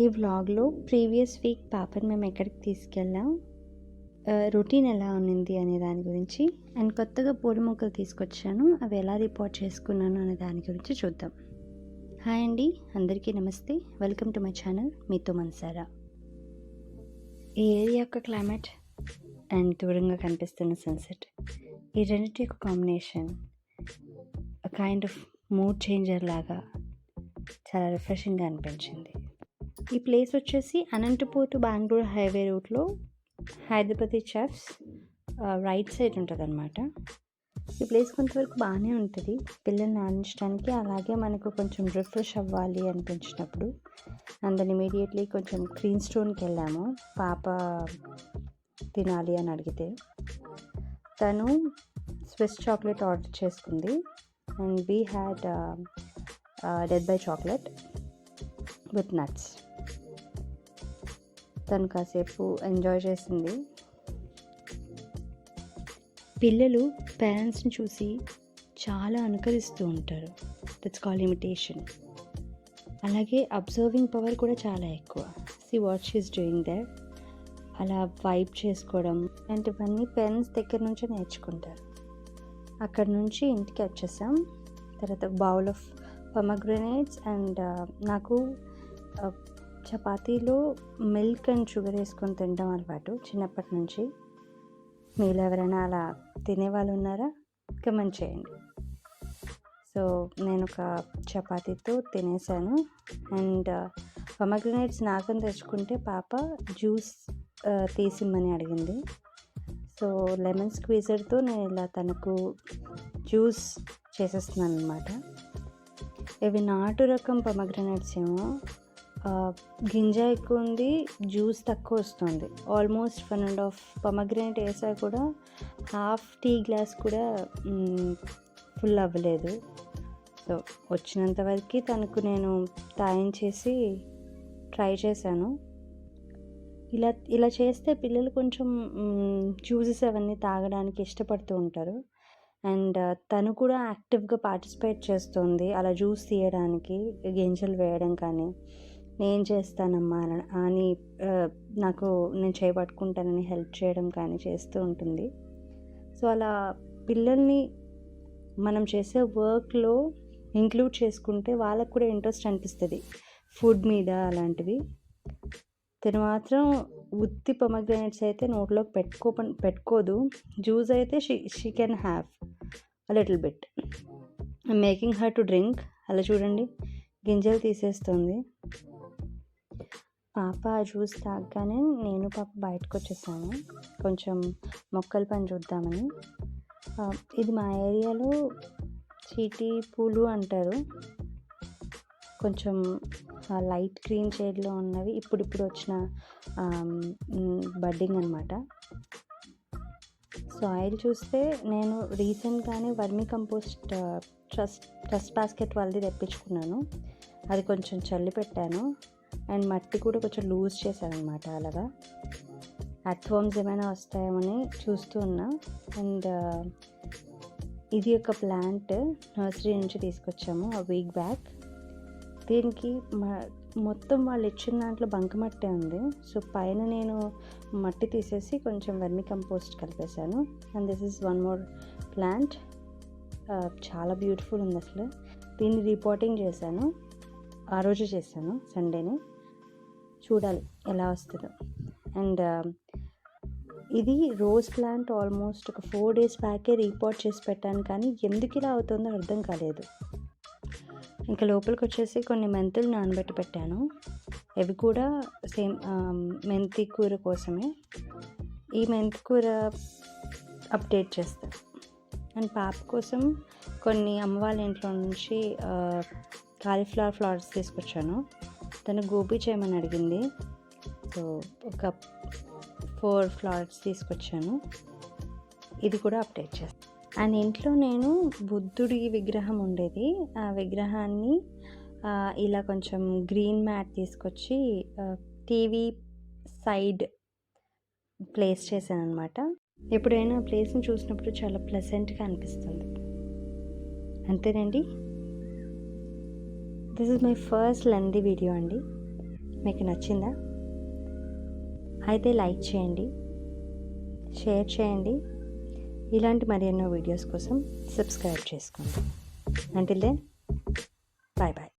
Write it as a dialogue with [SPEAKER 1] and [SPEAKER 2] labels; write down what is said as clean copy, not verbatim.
[SPEAKER 1] ఈ వ్లాగ్లో previous week పాపని మేము ఎక్కడికి తీసుకెళ్ళాం, రొటీన్ ఎలా ఉన్నింది అనే దాని గురించి, అండ్ కొత్తగా పూల మొక్కలు తీసుకొచ్చాను, అవి ఎలా రిపోర్ట్ చేసుకున్నాను అనే దాని గురించి చూద్దాం. హాయ్ అండి, అందరికీ నమస్తే. వెల్కమ్ టు మై ఛానల్ మీతో మనసారా. ఈ ఏరియా యొక్క క్లైమేట్ అండ్ దూరంగా కనిపిస్తున్న సన్సెట్, ఈ రెండింటి యొక్క combination kind of mood changer లాగా చాలా రిఫ్రెషింగ్గా అనిపించింది. ఈ ప్లేస్ వచ్చేసి అనంతపూర్ టు బెంగళూరు హైవే రూట్లో హైదరాబాదీ చెఫ్స్ రైట్ సైడ్ ఉంటుంది అనమాట. ఈ ప్లేస్ కొంతవరకు బాగానే ఉంటుంది పిల్లల్ని ఆడించడానికి, అలాగే మనకు కొంచెం రిఫ్రెష్ అవ్వాలి అనిపించినప్పుడు. అందులో ఇమీడియట్లీ కొంచెం గ్రీన్ స్టోన్కి వెళ్ళాము, పాప తినాలి అని అడిగితే. తను స్విస్ చాక్లెట్ ఆర్డర్ చేసుకుంది and we had death by chocolate with nuts. తను కాసేపు ఎంజాయ్ చేసింది. పిల్లలు పేరెంట్స్ని చూసి చాలా అనుకరిస్తూ ఉంటారు, దట్స్ కాల్డ్ ఇమిటేషన్. అలాగే అబ్జర్వింగ్ పవర్ కూడా చాలా ఎక్కువ. See what she is doing there, అలా వైప్ చేసుకోవడం ఇలాంటివన్నీ పేరెంట్స్ దగ్గర నుంచి నేర్చుకుంటారు. అక్కడ నుంచి ఇంటికి వచ్చేసాం. తర్వాత బౌల్ ఆఫ్ పొమగ్రనేట్స్ అండ్ నాకు చపాతీలో మిల్క్ అండ్ షుగర్ వేసుకొని తినడం అలవాటు చిన్నప్పటి నుంచి. మీరు ఎవరైనా అలా తినేవాళ్ళు ఉన్నారా? కమెంట్ చేయండి. సో నేను ఒక చపాతీతో తినేసాను. అండ్ పొమగ్రనేట్స్ నాకని తెచ్చుకుంటే పాప జ్యూస్ తీసిమ్మని అడిగింది. సో లెమన్ స్క్వీజర్తో నేను ఇలా తనకు జ్యూస్ చేసేస్తున్నాను అనమాట. ఇవి నాటు రకం పొమగ్రనేట్స్ ఏమో గింజ ఎక్కువ ఉంది, జ్యూస్ తక్కువ వస్తుంది. ఆల్మోస్ట్ 1.5 పొమగ్రనేట్ వేసా కూడా హాఫ్ టీ గ్లాస్ కూడా ఫుల్ అవ్వలేదు. సో వచ్చినంత వరకు తనకు నేను తాయించేసి ట్రై చేశాను. ఇలా చేస్తే పిల్లలు కొంచెం జ్యూసెస్ అవన్నీ తాగడానికి ఇష్టపడుతూ ఉంటారు. అండ్ తను కూడా యాక్టివ్గా పార్టిసిపేట్ చేస్తుంది అలా జ్యూస్ తీయడానికి, గింజలు వేయడం కానీ. నేను చేస్తానమ్మా అని నేను చేయబట్టుకుంటానని హెల్ప్ చేయడం కానీ చేస్తూ ఉంటుంది. సో అలా పిల్లల్ని మనం చేసే వర్క్లో ఇంక్లూడ్ చేసుకుంటే వాళ్ళకు కూడా ఇంట్రెస్ట్ అనిపిస్తుంది ఫుడ్ మీద అలాంటివి. తను మాత్రం ఉత్తి పొమగ్రనేట్స్ అయితే నోట్లోకి పెట్టుకోదు. జ్యూస్ అయితే she can have a little bit. I'm making her to drink. అలా చూడండి, గింజలు తీసేస్తుంది. పాప జ్యూస్ తాగగానే నేను పాప బయటకు వచ్చేసాము, కొంచెం మొక్కల పని చూద్దామని. ఇది మా ఏరియాలో చీటీ పూలు అంటారు, కొంచెం లైట్ గ్రీన్ షేడ్లో ఉన్నవి, ఇప్పుడిప్పుడు వచ్చిన బడ్డింగ్ అనమాట. సాయిల్ చూస్తే నేను రీసెంట్గానే వర్మీ కంపోస్ట్ ట్రస్ట్ బాస్కెట్ వాళ్ళది తెప్పించుకున్నాను. అది కొంచెం చల్లి పెట్టాను అండ్ మట్టి కూడా కొంచెం లూజ్ చేశాను అనమాట. అలాగా అట్వామ్స్ ఏమైనా వస్తాయేమని చూస్తూ ఉన్నా. అండ్ ఇది ఒక ప్లాంట్ నర్సరీ నుంచి తీసుకొచ్చాము ఆ వీక్ బ్యాక్. దీనికి మొత్తం వాళ్ళు ఇచ్చిన దాంట్లో బంకమట్టే ఉంది. సో పైన నేను మట్టి తీసేసి కొంచెం వర్మి కంపోస్ట్ కలిపేశాను. And this is one more plant. చాలా బ్యూటిఫుల్ ఉంది అసలు. దీన్ని రిపోర్టింగ్ చేశాను, ఆ రోజు చేశాను సండేని. చూడాలి ఎలా వస్తుందో. అండ్ ఇది రోజ్ ప్లాంట్ ఆల్మోస్ట్ ఒక 4 days బ్యాకే రిపోర్ట్ చేసి పెట్టాను, కానీ ఎందుకు ఇలా అవుతుందో అర్థం కాలేదు. ఇంకా లోపలికి వచ్చేసి కొన్ని మెంతులు నానబెట్టి పెట్టాను. ఇవి కూడా సేమ్ మెంతి కూర కోసమే. ఈ మెంతి కూర అప్డేట్ చేస్తాను. అండ్ పాప కోసం కొన్ని అమ్మ వాళ్ళ ఇంట్లో నుంచి కాలీఫ్లవర్ ఫ్లవర్స్ తీసుకొచ్చాను. తను గోబీ చేయమని అడిగింది. సో ఒక 4 ఫ్లవర్స్ తీసుకొచ్చాను. ఇది కూడా అప్డేట్ చేస్తాను. అండ్ ఇంట్లో నేను బుద్ధుడి విగ్రహం ఉండేది, ఆ విగ్రహాన్ని ఇలా కొంచెం గ్రీన్ మ్యాట్ తీసుకొచ్చి టీవీ సైడ్ ప్లేస్ చేశాను అనమాట. ఎప్పుడైనా ప్లేస్ని చూసినప్పుడు చాలా ప్లెజెంట్గా అనిపిస్తుంది. అంతేనండి. This is my first lengthy video అండి. మీకు నచ్చిందా? అయితే లైక్ చేయండి, షేర్ చేయండి. ఇలాంటి మరెన్నో వీడియోస్ కోసం సబ్స్క్రైబ్ చేసుకోండి. Until then, bye bye.